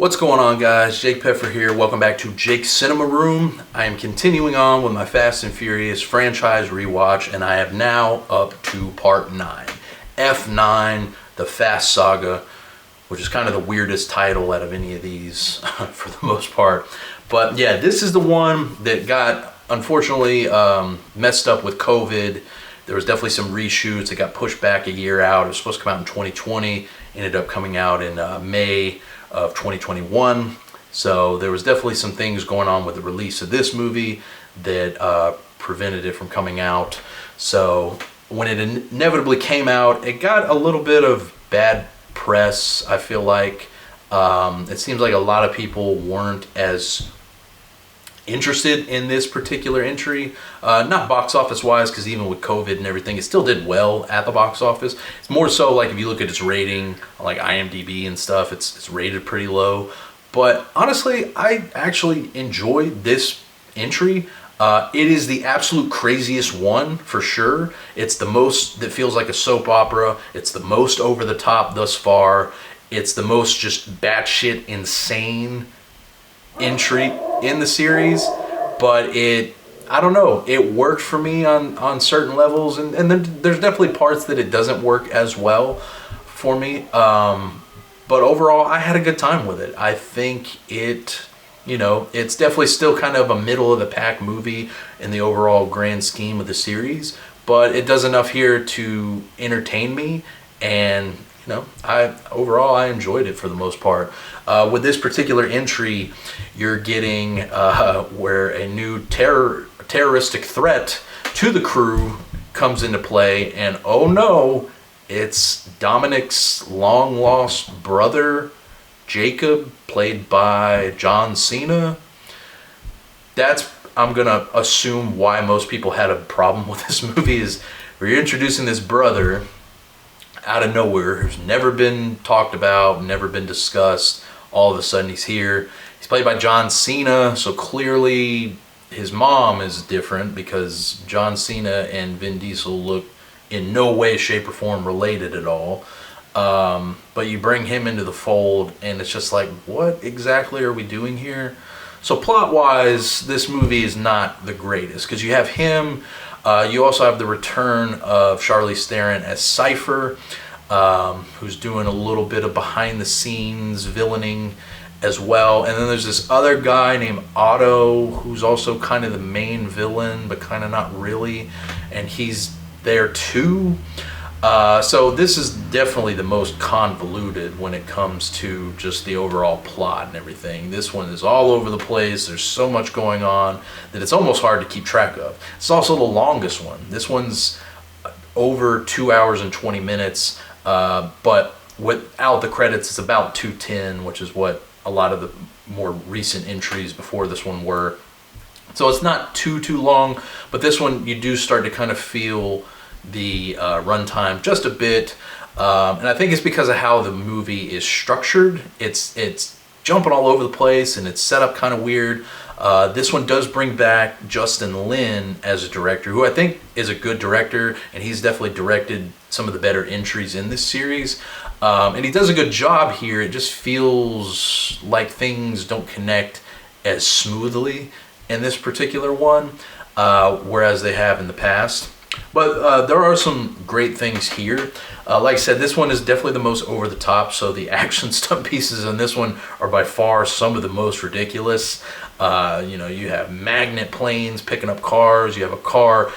What's going on, guys? Jake Peffer here. Welcome back to Jake's Cinema Room. I am continuing on with my Fast and Furious franchise rewatch, and I am now up to part 9. F9, the Fast Saga, which is kind of the weirdest title out of any of these for the most part. But yeah, this is the one that got, unfortunately, messed up with COVID. There was definitely some reshoots. It got pushed back a year out. It was supposed to come out in 2020. Ended up coming out in May of 2021. So there was definitely some things going on with the release of this movie that prevented it from coming out. So when it inevitably came out, it got a little bit of bad press, I feel like. It seems like a lot of people weren't as interested in this particular entry, not box office wise, because even with COVID and everything, it still did well at the box office. It's more so like if you look at its rating, like IMDb and stuff, it's rated pretty low. But honestly, I actually enjoyed this entry. It is the absolute craziest one for sure. It's the most that feels like a soap opera. It's the most over the top thus far. It's the most just batshit insane entry in the series, but I don't know, it worked for me on certain levels, and then there's definitely parts that it doesn't work as well for me, but overall I had a good time with it. I think it's definitely still kind of a middle of the pack movie in the overall grand scheme of the series, but it does enough here to entertain me, and I enjoyed it for the most part. With this particular entry, you're getting where a new terroristic threat to the crew comes into play, and oh no, it's Dominic's long-lost brother, Jacob, played by John Cena. That's, I'm gonna assume, why most people had a problem with this movie, is where you're introducing this brother out of nowhere, who's never been talked about, never been discussed. All of a sudden he's here. He's played by John Cena, so clearly his mom is different, because John Cena and Vin Diesel look in no way, shape, or form related at all. But you bring him into the fold, and it's just like, what exactly are we doing here? So plot-wise, this movie is not the greatest, because you have him. You also have the return of Charlize Theron as Cypher, who's doing a little bit of behind-the-scenes villaining as well. And then there's this other guy named Otto, who's also kind of the main villain, but kind of not really. And he's there too. So this is definitely the most convoluted when it comes to just the overall plot and everything. This one is all over the place. There's so much going on that it's almost hard to keep track of. It's also the longest one. This one's over 2 hours and 20 minutes, but without the credits, it's about 2:10, which is what a lot of the more recent entries before this one were. So it's not too long, but this one you do start to kind of feel the runtime just a bit, and I think it's because of how the movie is structured. It's jumping all over the place, and it's set up kind of weird. This one does bring back Justin Lin as a director, who I think is a good director, and he's definitely directed some of the better entries in this series, and he does a good job here. It just feels like things don't connect as smoothly in this particular one, whereas they have in the past. But there are some great things here. Like I said, this one is definitely the most over the top, so the action stunt pieces in this one are by far some of the most ridiculous. You have magnet planes picking up cars, you have a car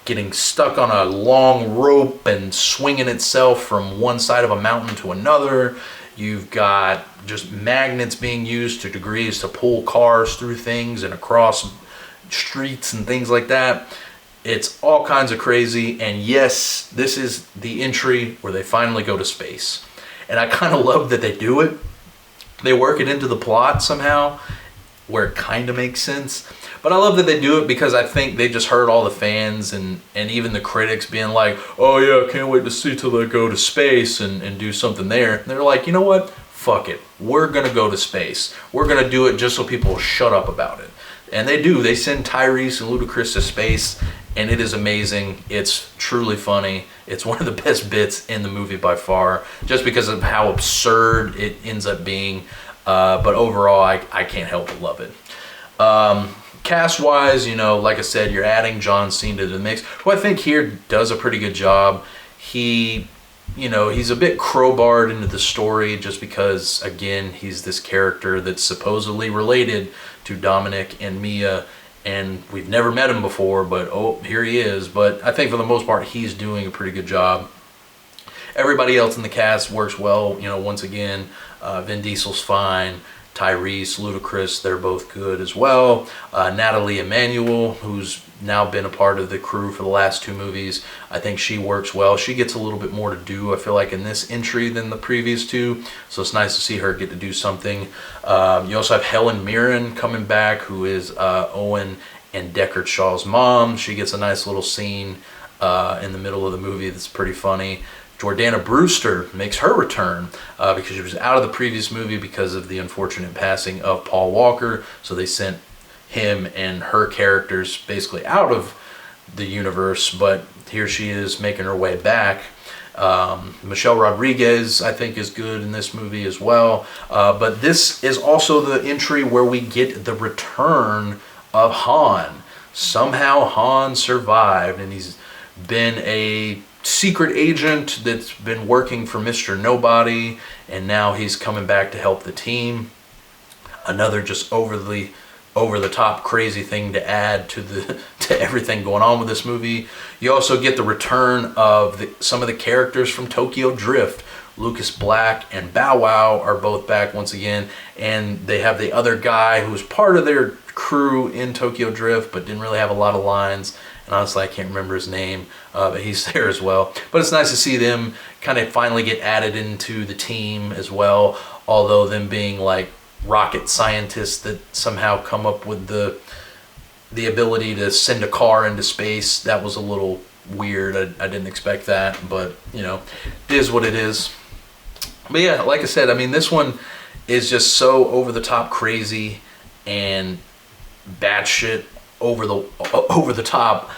getting stuck on a long rope and swinging itself from one side of a mountain to another. You've got just magnets being used to degrees to pull cars through things and across streets and things like that. It's all kinds of crazy, and yes, this is the entry where they finally go to space. And I kind of love that they do it. They work it into the plot somehow, where it kind of makes sense. But I love that they do it, because I think they just heard all the fans and even the critics being like, oh yeah, can't wait to see till they go to space and do something there. And they're like, you know what? Fuck it. We're going to go to space. We're going to do it just so people shut up about it. And they do. They send Tyrese and Ludacris to space, and it is amazing. It's truly funny. It's one of the best bits in the movie by far, just because of how absurd it ends up being. But overall, I can't help but love it. Cast-wise, like I said, you're adding John Cena to the mix, who I think here does a pretty good job. He's a bit crowbarred into the story just because, again, he's this character that's supposedly related to Dominic and Mia, and we've never met him before, but here he is. But I think for the most part, he's doing a pretty good job. Everybody else in the cast works well. Once again, Vin Diesel's fine. Tyrese, Ludacris, they're both good as well. Natalie Emmanuel, who's now been a part of the crew for the last 2 movies, I think she works well. She gets a little bit more to do, I feel like, in this entry than the previous 2, so it's nice to see her get to do something. You also have Helen Mirren coming back, who is Owen and Deckard Shaw's mom. She gets a nice little scene in the middle of the movie that's pretty funny. Jordana Brewster makes her return because she was out of the previous movie because of the unfortunate passing of Paul Walker. So they sent him and her characters basically out of the universe. But here she is making her way back. Michelle Rodriguez, I think, is good in this movie as well. But this is also the entry where we get the return of Han. Somehow Han survived, and he's been a secret agent that's been working for Mr. Nobody, and now he's coming back to help the team. Another just over the top crazy thing to add to everything going on with this movie. You also get the return of some of the characters from Tokyo Drift. Lucas Black and Bow Wow are both back once again, and they have the other guy who was part of their crew in Tokyo Drift but didn't really have a lot of lines. And honestly, I can't remember his name, but he's there as well. But it's nice to see them kind of finally get added into the team as well, although them being like rocket scientists that somehow come up with the ability to send a car into space. That was a little weird. I didn't expect that, but it is what it is. But yeah, like I said, I mean, this one is just so over the top crazy and batshit over the top.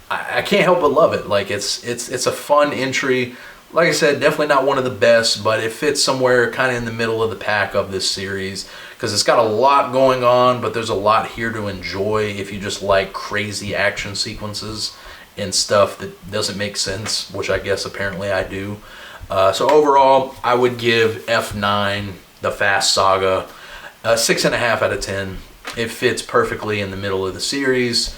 I can't help but love it. Like it's a fun entry. Like I said, definitely not one of the best, but it fits somewhere kind of in the middle of the pack of this series because it's got a lot going on, but there's a lot here to enjoy if you just like crazy action sequences and stuff that doesn't make sense, which I guess apparently I do. So overall, I would give F9, The Fast Saga, a 6.5 out of 10. It fits perfectly in the middle of the series.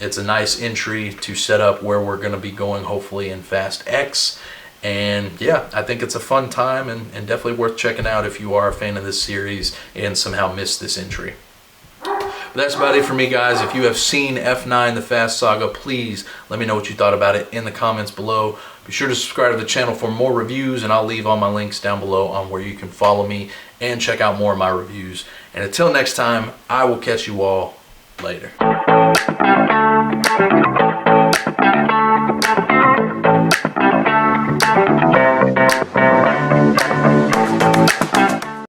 It's a nice entry to set up where we're going to be going, hopefully, in Fast X. And yeah, I think it's a fun time and definitely worth checking out if you are a fan of this series and somehow missed this entry. But that's about it for me, guys. If you have seen F9, The Fast Saga, please let me know what you thought about it in the comments below. Be sure to subscribe to the channel for more reviews, and I'll leave all my links down below on where you can follow me and check out more of my reviews. And until next time, I will catch you all later.